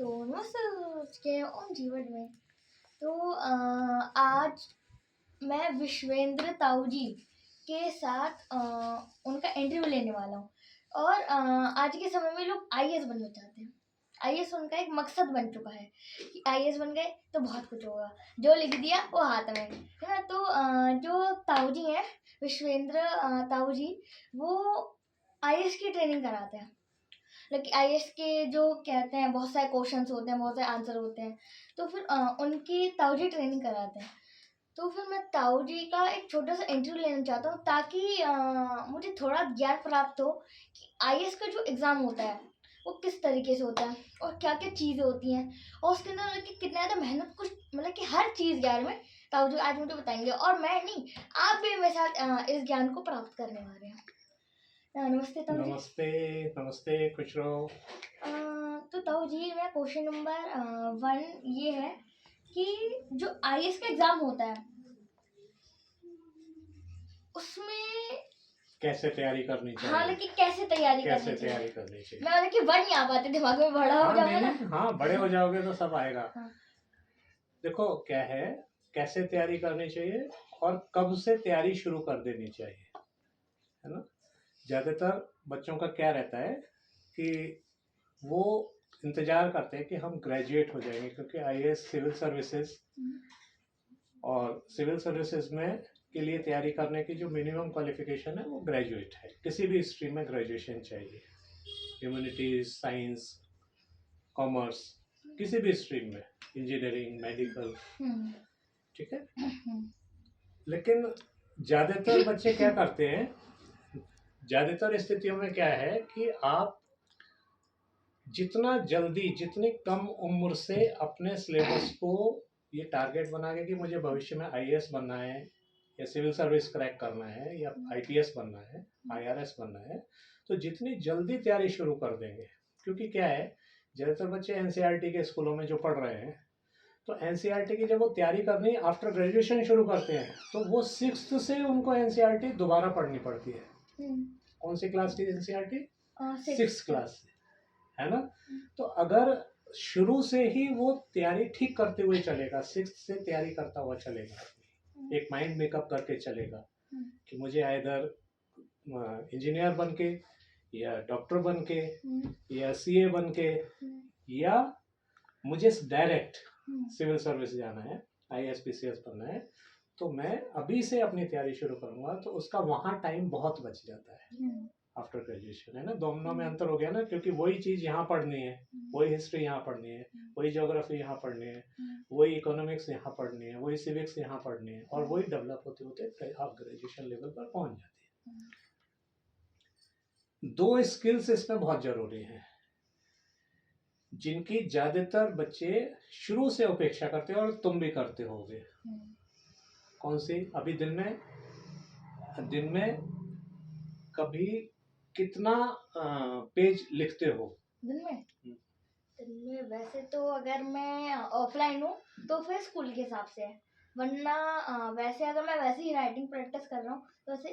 तो नमस्ते के ओम जीवन में। तो आज मैं विश्वेंद्र ताऊ जी के साथ उनका इंटरव्यू लेने वाला हूँ। और आज के समय में लोग आईएएस बनना चाहते हैं। आईएएस उनका एक मकसद बन चुका है कि आईएएस बन गए तो बहुत कुछ होगा, जो लिख दिया वो हाथ में, है ना। तो जो ताऊ जी हैं, विश्वेंद्र ताऊ जी, वो आईएएस की ट्रेनिंग कराते हैं। लेकिन आईएएस के जो कहते हैं बहुत सारे क्वेश्चंस होते हैं, बहुत सारे आंसर होते हैं, तो फिर उनकी ताऊ जी ट्रेनिंग कराते हैं। तो फिर मैं ताऊ जी का एक छोटा सा इंटरव्यू लेना चाहता हूँ ताकि मुझे थोड़ा ज्ञान प्राप्त हो कि आईएएस का जो एग्ज़ाम होता है वो किस तरीके से होता है और क्या क्या चीज़ें होती हैं और उसके अंदर मतलब कि कितना ज़्यादा मेहनत, कुछ मतलब कि हर चीज़ के बारे में ताऊ जी आज मुझे बताएंगे। और मैं नहीं, आप भी मेरे साथ इस ज्ञान को प्राप्त करने वाले हैं। नमस्ते ताऊ जी। नमस्ते नमस्ते, खुश रहो। तो ताऊ जी, मेरा क्वेश्चन नंबर 1 ये है कि जो आईएएस का एग्ज़ाम होता है उसमें कैसे तैयारी करनी चाहिए? हाँ, लेकिन कैसे तैयारी कैसे करनी तैयारी चाहिए? करनी चाहिए? मैं कि 1 नहीं आ पाते दिमाग में, बड़ा हो हाँ, जाऊंगा नहीं ना। नहीं, हाँ, बड़े हो जाओगे तो सब आएगा। हाँ। देखो क्या है, कैसे तैयारी करनी चाहिए और कब से तैयारी शुरू कर देनी चाहिए, है ना। ज़्यादातर बच्चों का क्या रहता है कि वो इंतज़ार करते हैं कि हम ग्रेजुएट हो जाएंगे, क्योंकि आईएएस सिविल सर्विसेज और सिविल सर्विसेज में के लिए तैयारी करने की जो मिनिमम क्वालिफिकेशन है वो ग्रेजुएट है। किसी भी स्ट्रीम में ग्रेजुएशन चाहिए, ह्यूमैनिटीज, साइंस, कॉमर्स, किसी भी स्ट्रीम में, इंजीनियरिंग, मेडिकल, ठीक है। लेकिन ज़्यादातर बच्चे क्या करते हैं, ज़्यादातर स्थितियों में क्या है कि आप जितना जल्दी, जितनी कम उम्र से अपने सिलेबस को ये टारगेट बना के कि मुझे भविष्य में आईएएस बनना है या सिविल सर्विस क्रैक करना है या आईपीएस बनना है, आईआरएस बनना है, तो जितनी जल्दी तैयारी शुरू कर देंगे। क्योंकि क्या है, ज़्यादातर बच्चे एनसीईआरटी के स्कूलों में जो पढ़ रहे हैं, तो एनसीईआरटी की जब वो तैयारी करनी आफ्टर ग्रेजुएशन शुरू करते हैं तो वो 6th से उनको एनसीईआरटी दोबारा पढ़नी पड़ती है। कौन सी क्लास की एनसीईआरटी? 6th क्लास से, है ना। तो अगर शुरू से ही वो तैयारी ठीक करते हुए चलेगा, 6th से तैयारी करता हुआ चलेगा, एक माइंड मेकअप करके चलेगा कि मुझे आइदर इंजीनियर बन के या डॉक्टर बन के या सीए बन के या मुझे डायरेक्ट सिविल सर्विस जाना है, आईएएस पीसीएस बनना है, तो मैं अभी से अपनी तैयारी शुरू करूंगा, तो उसका वहाँ टाइम बहुत बच जाता है आफ्टर ग्रेजुएशन, है ना। दोनों में अंतर हो गया ना, क्योंकि वही चीज़ यहाँ पढ़नी है, वही हिस्ट्री यहाँ पढ़नी है, वही ज्योग्राफी यहाँ पढ़नी है, वही इकोनॉमिक्स यहाँ पढ़नी है, वही सिविक्स यहाँ पढ़नी है, और वही डेवलप होते होते आप ग्रेजुएशन लेवल पर पहुँच जाते हैं। 2 स्किल्स इसमें बहुत ज़रूरी हैं जिनकी ज़्यादातर बच्चे शुरू से उपेक्षा करते हैं, और तुम भी करते होगे। कौन सी? अभी दिन में कभी कितना पेज लिखते हो दिन में? दिन में वैसे तो अगर मैं ऑफलाइन हूँ तो फिर स्कूल के हिसाब से है, वरना वैसे अगर मैं वैसे ही राइटिंग प्रैक्टिस कर रहा हूँ तो वैसे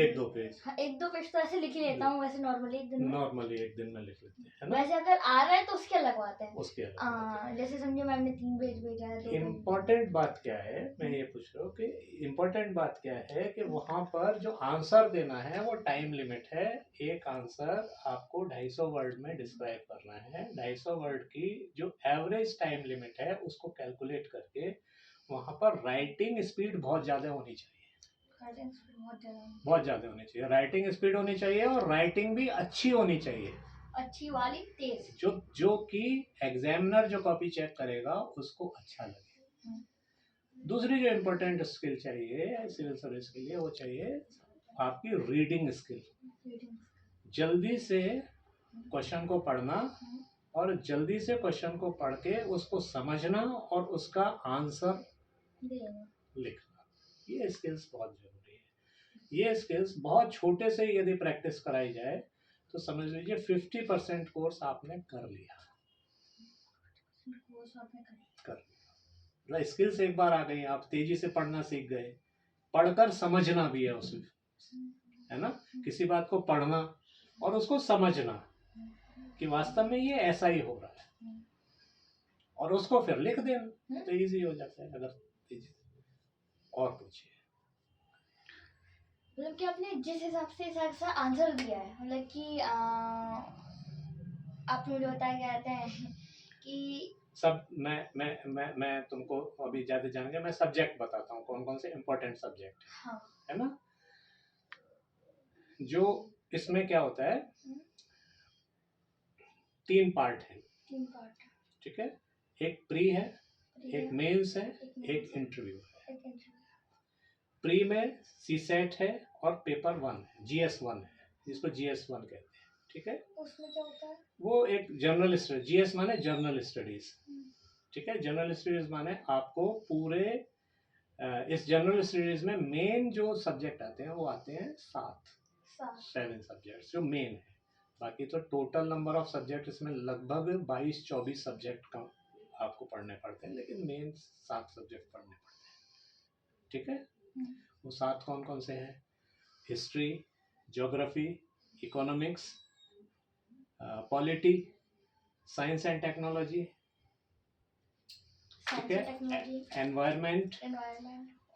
1-2 पेज, हाँ, 1-2 पेज तो ऐसे लिख ही लेता हूँ वैसे नॉर्मली एक दिन में। नॉर्मली एक दिन में लिख लेते हैं, है ना। वैसे अगर आ रहा है तो उसके अलग बात है, उसके अलग जैसे समझो मैम ने 3 पेज भेजा है तो इम्पोर्टेंट बात क्या है, मैं ये पूछ रहा हूँ कि इम्पोर्टेंट बात क्या है कि वहाँ पर जो आंसर देना है वो टाइम लिमिट है। एक आंसर आपको 250 वर्ड में डिस्क्राइब करना है। 250 वर्ड की जो एवरेज टाइम लिमिट है उसको कैलकुलेट करके वहाँ पर राइटिंग स्पीड बहुत ज़्यादा होनी चाहिए, बहुत ज़्यादा होनी चाहिए। राइटिंग स्पीड होनी चाहिए और राइटिंग भी अच्छी होनी चाहिए, अच्छी वाली, तेज, जो कि एग्जामिनर जो कॉपी चेक करेगा उसको अच्छा लगे। दूसरी जो इम्पोर्टेंट स्किल चाहिए सिविल सर्विस के लिए, वो चाहिए आपकी रीडिंग स्किल। जल्दी से क्वेश्चन को पढ़ना और जल्दी से क्वेश्चन को पढ़ के उसको समझना और उसका आंसर लिखना, ये स्किल्स बहुत जरूरी है। ये स्किल्स बहुत छोटे से यदि प्रैक्टिस कराई जाए तो समझ लीजिए 50% कोर्स आपने कर लिया, मतलब स्किल्स एक बार आ गई, आप तेजी से पढ़ना सीख गए, पढ़कर समझना भी है उसमें, है ना। किसी बात को पढ़ना और उसको समझना, कि वास्तव में ये ऐसा ही हो रहा है, और उसको फिर लिख देना तो इजी हो जाता है। अगर और पूछिए। मतलब कि आपने जिस हिसाब से ऐसा आंसर दिया है, मतलब कि आपने मुझे बताया क्या कहते हैं कि सब मैं तुमको अभी ज़्यादा जानेंगे, मैं सब्जेक्ट बताता हूँ कौन कौन से इम्पोर्टेंट सब्जेक्ट हाँ है ना। जो इसमें क्या होता है, 3 पार्ट है, 3 पार्ट, ठीक है। एक प्री है, एक मेंस है, एक इंटरव्यू है। प्री में सीसेट है और पेपर 1 है, GS1 है, जिसको GS1 कहते हैं, ठीक है। उसमें क्या होता है? वो एक जर्नल स्टडी, GS माने जर्नल स्टडीज, ठीक है। जर्नल स्टडीज माने आपको पूरे इस जर्नल स्टडीज में मेन जो सब्जेक्ट आते हैं वो आते हैं 7 सब्जेक्ट जो मेन है। बाकी तो टोटल नंबर ऑफ सब्जेक्ट इसमें लगभग 22-24 सब्जेक्ट का आपको पढ़ने पड़ते हैं, लेकिन मेन 7 सब्जेक्ट पढ़ने पड़ते हैं, ठीक है। वो 7 कौन कौन से हैं? History, geography, economics, polity, science and technology, ठीक है, एनवायरनमेंट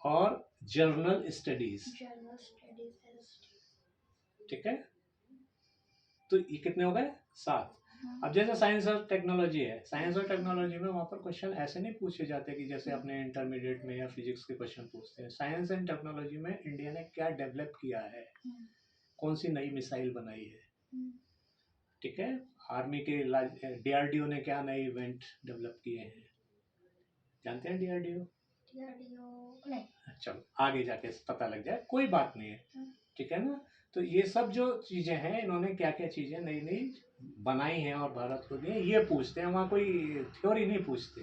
और जर्नल स्टडीज, ठीक है। तो ये कितने हो गए? 7। अब जैसे साइंस और टेक्नोलॉजी है, साइंस और टेक्नोलॉजी में वहाँ पर क्वेश्चन ऐसे नहीं पूछे जाते कि जैसे अपने इंटरमीडिएट में या फिजिक्स के क्वेश्चन पूछते हैं। साइंस एंड टेक्नोलॉजी में इंडिया ने क्या डेवलप किया है, कौन सी नई मिसाइल बनाई है, ठीक है। आर्मी के DRDO ने क्या नए इवेंट डेवलप किए हैं, जानते हैं DRDO? नहीं, चलो आगे जाके पता लग जाए, कोई बात नहीं है, ठीक है ना। तो ये सब जो चीज़ें हैं, इन्होंने क्या क्या चीज़ें नई नई बनाई हैं और भारत को दी हैं, ये पूछते हैं। वहाँ कोई थ्योरी नहीं पूछते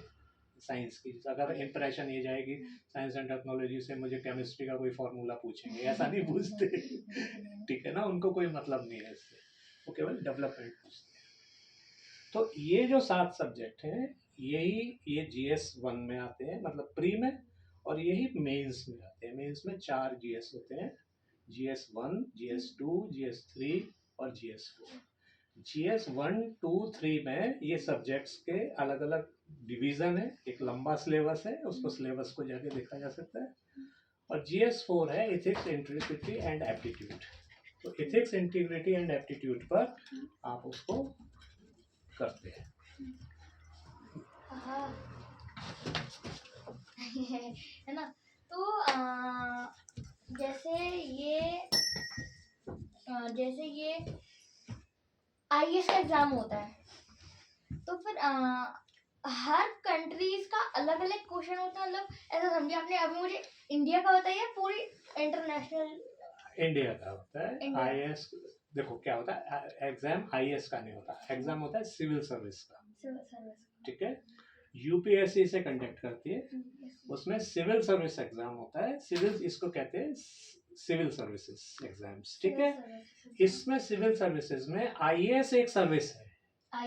साइंस की। अगर इंप्रेशन ये जाएगी साइंस एंड टेक्नोलॉजी से मुझे केमिस्ट्री का कोई फॉर्मूला पूछेंगे, ऐसा नहीं पूछते, ठीक है ना। उनको कोई मतलब नहीं है इससे, वो केवल डेवलपमेंट पूछते हैं। तो ये जो 7 सब्जेक्ट हैं, ये GS1 में आते हैं, मतलब प्री में, और यही मेंस में आते हैं। मेंस में 4 GS होते हैं, GS1, GS2, GS3 और GS4। GS1, 2, 3 में ये सब्जेक्ट्स के अलग अलग डिवीजन है, एक लंबा सिलेबस है, उसको सिलेबस को जाके देखा जा सकता है। और GS4 है इथिक्स, इंटीग्रिटी एंड एप्टीट्यूड। तो इथिक्स, इंटीग्रिटी एंड एप्टीट्यूड पर आप उसको करते हैं। है ना। तो जैसे ये IAS का एग्जाम होता है, तो फिर हर कंट्रीज का अलग अलग क्वेश्चन होता है। मतलब ऐसा समझिए, आपने अभी मुझे इंडिया का बताया, पूरी इंटरनेशनल इंडिया का होता है। IAS देखो क्या होता है, एग्जाम IAS का नहीं होता, एग्जाम होता है सिविल सर्विस का, ठीक है। UPSC से कंडक्ट करती है, उसमें सिविल सर्विस एग्जाम होता है। सिविल इसको कहते हैं सिविल सर्विसेज एग्जाम्स, ठीक है। इसमें सिविल सर्विसेज में IAS एक सर्विस है,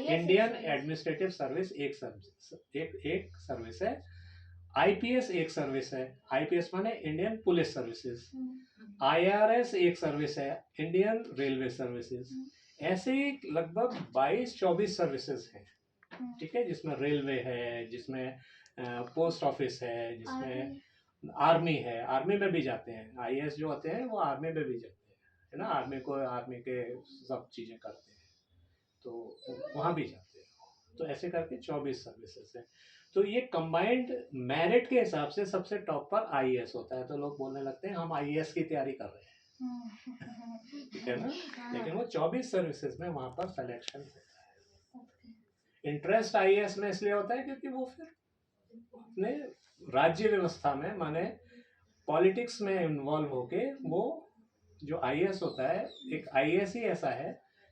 इंडियन एडमिनिस्ट्रेटिव सर्विस एक सर्विस है। IPS एक सर्विस है, IPS माने इंडियन पुलिस सर्विसेज। IRS एक सर्विस है, इंडियन रेलवे सर्विसेज। ऐसे लगभग 22-24 सर्विसेज हैं, ठीक है, जिसमें रेलवे है, जिसमें पोस्ट ऑफिस है, जिसमें आर्मी है। आर्मी में भी जाते हैं IAS जो होते हैं, वो आर्मी में भी जाते हैं, है ना। आर्मी के सब चीज़ें करते हैं, तो वहाँ भी जाते हैं। तो ऐसे करके 24 सर्विसेज हैं। तो ये कंबाइंड मेरिट के हिसाब से सबसे टॉप पर IAS होता है। तो लोग बोलने लगते हैं हम IAS की तैयारी कर रहे हैं, ठीक है ना। लेकिन वो 24 सर्विसेज में वहाँ पर सिलेक्शन होता है। इंटरेस्ट IAS में इसलिए होता है क्योंकि वो फिर अपने राज्य व्यवस्था में, माने पॉलिटिक्स में इन्वॉल्व होके, वो जो IAS होता है, एक IAS ही ऐसा है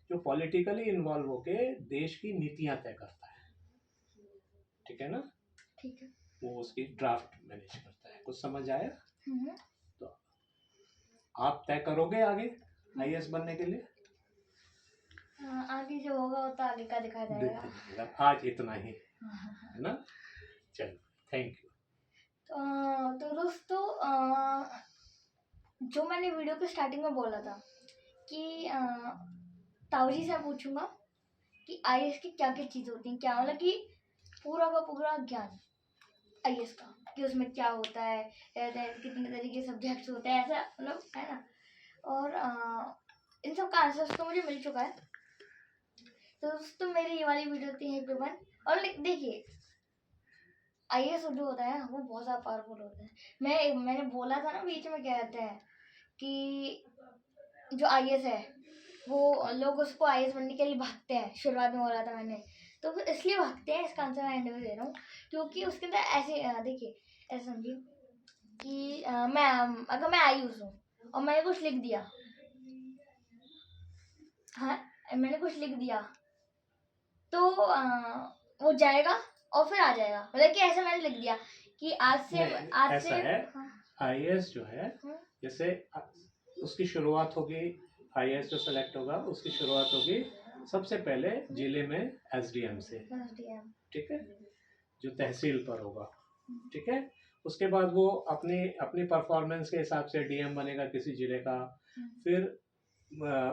जो पॉलिटिकली इन्वॉल्व होके देश की नीतियां तय करता है, ठीक है ना। ठीक है। वो उसकी ड्राफ्ट मैनेज करता है। कुछ समझ आया? तो आप तय करोगे आगे IAS बनने के लिए? आगे जो होगा वो तो आगे का दिखा जाएगा। आज इतना ही, है ना। चलो, थैंक यू। तो दोस्तों, जो मैंने वीडियो के स्टार्टिंग में बोला था कि ताऊ जी से पूछूंगा कि आईएएस की क्या क्या चीज़ होती हैं, क्या मतलब कि पूरा का पूरा ज्ञान आईएएस का, कि उसमें क्या होता है, कितने तरीके के सब्जेक्ट्स होते हैं, ऐसा मतलब है ना। और इन सब का आंसर तो मुझे मिल चुका है। तो दोस्तों मेरी ये वाली वीडियो थी यहीं पे बन। और देखिए आईएएस जो होता है वो बहुत ज़्यादा पावरफुल होता है। मैंने बोला था ना बीच में, कहते हैं कि जो आईएएस है वो लोग उसको आईएएस बनने के लिए भागते हैं, शुरुआत में बोला था मैंने, तो वो इसलिए भागते हैं, इसका आंसर मैं एंड में दे रहा हूँ, क्योंकि उसके अंदर ऐसे देखिए ऐसे समझिए कि मैं अगर मैं आईएएस हूँ और मैंने कुछ लिख दिया, हाँ मैंने कुछ लिख दिया, तो वो जाएगा और फिर आ जाएगा, मतलब कि ऐसा मैंने लिख दिया कि ऐसा है। हाँ, आईएएस जो है जैसे उसकी शुरुआत होगी, आईएएस जो सेलेक्ट होगा उसकी शुरुआत होगी सबसे पहले जिले में एसडीएम से, ठीक है, जो तहसील पर होगा, ठीक है। उसके बाद वो अपनी अपनी परफॉर्मेंस के हिसाब से डीएम बनेगा किसी जिले का, फिर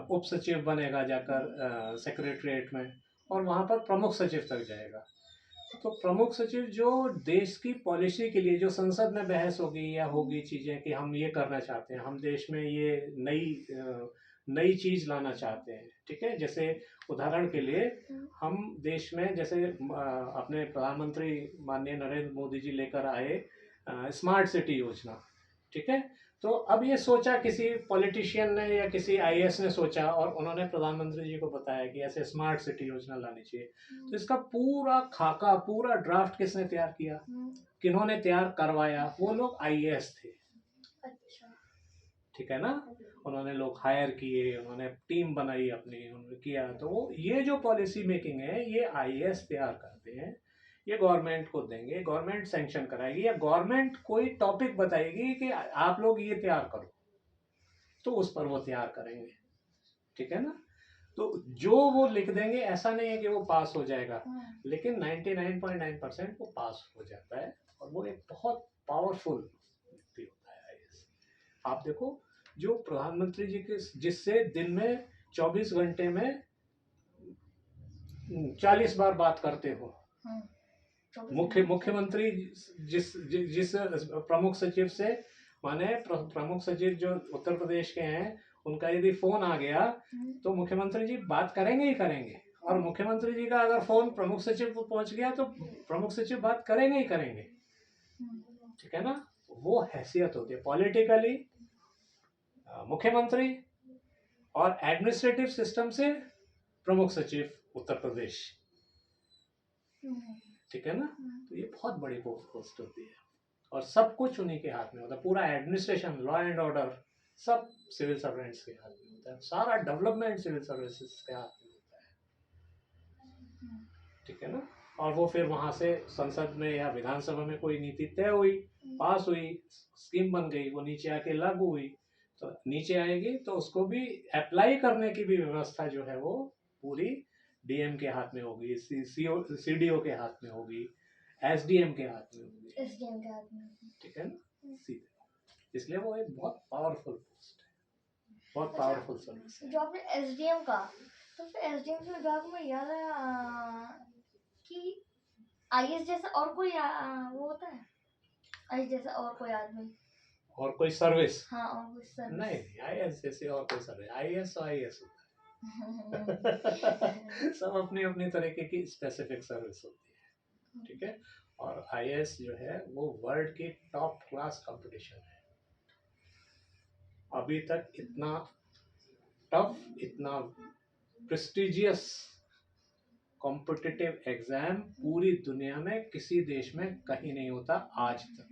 उप सचिव बनेगा जाकर सेक्रेटरीट में, और वहाँ पर प्रमुख सचिव तक जाएगा। तो प्रमुख सचिव जो देश की पॉलिसी के लिए, जो संसद में बहस होगी या होगी चीज़ें कि हम ये करना चाहते हैं, हम देश में ये नई चीज़ लाना चाहते हैं, ठीक है। जैसे उदाहरण के लिए हम देश में जैसे अपने प्रधानमंत्री माननीय नरेंद्र मोदी जी लेकर आए स्मार्ट सिटी योजना, ठीक है। तो अब ये सोचा किसी पॉलिटिशियन ने या किसी आईएएस ने सोचा और उन्होंने प्रधानमंत्री जी को बताया कि ऐसे स्मार्ट सिटी योजना लानी चाहिए। तो इसका पूरा खाका, पूरा ड्राफ्ट किसने तैयार किया, किन्होंने तैयार करवाया, वो लोग आईएएस थे, ठीक है ना। उन्होंने लोग हायर किए, उन्होंने टीम बनाई अपनी, उन्होंने किया। तो वो ये जो पॉलिसी मेकिंग है ये आईएएस तैयार करते हैं, ये गवर्नमेंट को देंगे, गवर्नमेंट सैंक्शन कराएगी, या गवर्नमेंट कोई टॉपिक बताएगी कि आप लोग ये तैयार करो, तो उस पर वो तैयार करेंगे, ठीक है ना। तो जो वो लिख देंगे ऐसा नहीं है कि वो पास हो जाएगा, लेकिन 99.9% वो पास हो जाता है, और वो एक बहुत पावरफुल व्यक्ति होता है आईएएस। आप देखो जो प्रधानमंत्री जी के जिससे दिन में 24 घंटे में 40 बार बात करते हो, मुख्यमंत्री जिस प्रमुख सचिव से, माने प्रमुख सचिव जो उत्तर प्रदेश के हैं, उनका यदि फोन आ गया तो मुख्यमंत्री जी बात करेंगे ही करेंगे, और मुख्यमंत्री जी का अगर फोन प्रमुख सचिव को पहुंच गया तो प्रमुख सचिव बात करेंगे ही करेंगे, ठीक है ना। वो हैसियत होती है पॉलिटिकली मुख्यमंत्री, और एडमिनिस्ट्रेटिव सिस्टम से प्रमुख सचिव उत्तर प्रदेश, ठीक है ना। तो ये बहुत बड़ी पोस्ट होती है, और सब कुछ उन्हीं के हाथ में होता है, पूरा एडमिनिस्ट्रेशन, लॉ एंड ऑर्डर सब सिविल सर्वेंट्स के हाथ में होता है, सारा डेवलपमेंट सिविल सर्विसेज के हाथ में होता है, ठीक है ना। और वो फिर वहां से संसद में या विधानसभा में कोई नीति तय हुई, पास हुई, स्कीम बन गई, वो नीचे आके लागू हुई, तो नीचे आएगी तो उसको भी अप्लाई करने की भी व्यवस्था जो है वो पूरी डीएम के हाथ में होगी, सीडीओ के हाथ में होगी, एसडीएम के हाथ में होगी, ठीक है ना, सीधे। इसलिए वो एक बहुत पावरफुल पोस्ट है, बहुत पावरफुल सर्विस है। जो आपने एसडीएम का, तो फिर एसडीएम से दिमाग में याद आया कि आईएएस जैसा और कोई वो होता है, आईएएस जैसा और कोई आदमी, और कोई सर्विस? हाँ और कोई सर्विस नहीं, आईएएस जैसे और कोई सर्विस, आईएएस तो आईएएस होता है। सब अपनी अपनी तरीके की स्पेसिफिक सर्विस होती है, ठीक है। और आईएएस जो है वो वर्ल्ड की टॉप क्लास कंपटीशन है। अभी तक इतना टफ, इतना प्रेस्टिजियस कॉम्पिटिटिव एग्जाम पूरी दुनिया में किसी देश में कहीं नहीं होता आज तक।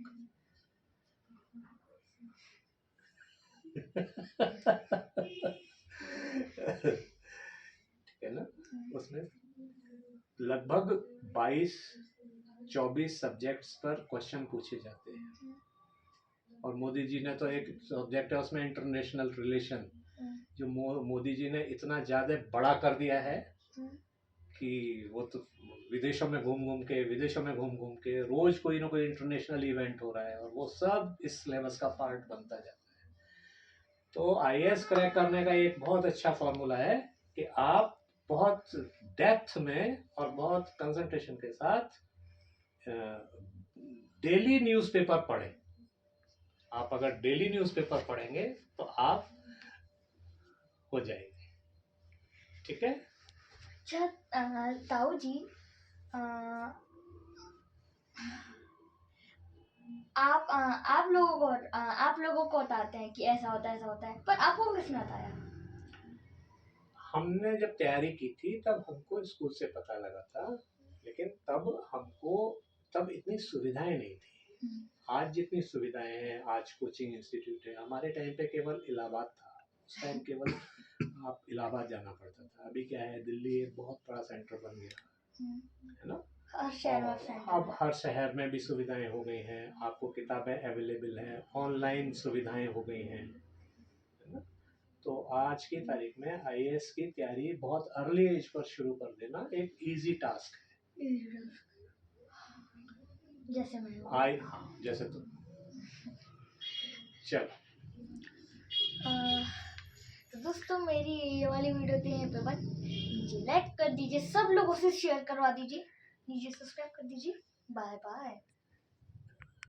ठीक है ना। उसमें लगभग 22-24 सब्जेक्ट्स पर क्वेश्चन पूछे जाते हैं, और मोदी जी ने तो एक सब्जेक्ट है उसमें इंटरनेशनल रिलेशन, जो मोदी जी ने इतना ज़्यादा बड़ा कर दिया है कि वो तो विदेशों में घूम घूम के रोज कोई ना कोई इंटरनेशनल इवेंट हो रहा है, और वो सब इस सिलेबस का पार्ट बनता जाता है। तो आईएएस क्रैक करने का एक बहुत अच्छा फॉर्मूला है कि आप बहुत डेप्थ में और बहुत कंसंट्रेशन के साथ डेली न्यूज़पेपर पढ़ें। आप अगर डेली न्यूज़पेपर पढ़ेंगे तो आप हो जाएंगे। ठीक है। अच्छा ताऊ जी, अ, आप लोगों को बताते हैं कि ऐसा होता है, पर आपको किसने बताया? हमने जब तैयारी की थी तब हमको स्कूल से पता लगा था, लेकिन तब इतनी सुविधाएं नहीं थी। आज जितनी सुविधाएं हैं, आज कोचिंग इंस्टीट्यूट है। हमारे टाइम पे केवल इलाहाबाद था, उस टाइम केवल आप इलाहाबाद जाना पड़ता था। अभी क्या है, दिल्ली एक बहुत बड़ा सेंटर बन गया है ना। हर शहर में और सेंटर अब है। हर शहर में भी सुविधाएं हो गई हैं, आपको किताबें अवेलेबल हैं, ऑनलाइन सुविधाएं हो गई हैं, है ना। तो आज की तारीख में आईएएस की तैयारी बहुत अर्ली एज पर शुरू कर देना एक इजी टास्क है। जैसे मैं हाँ, जैसे तुम। चलो, तो दोस्तों मेरी ये वाली वीडियो थी यहीं पे बस। नीचे लाइक कर दीजिए, सब लोगों से शेयर करवा दीजिए, नीचे सब्सक्राइब कर दीजिए। Bye bye.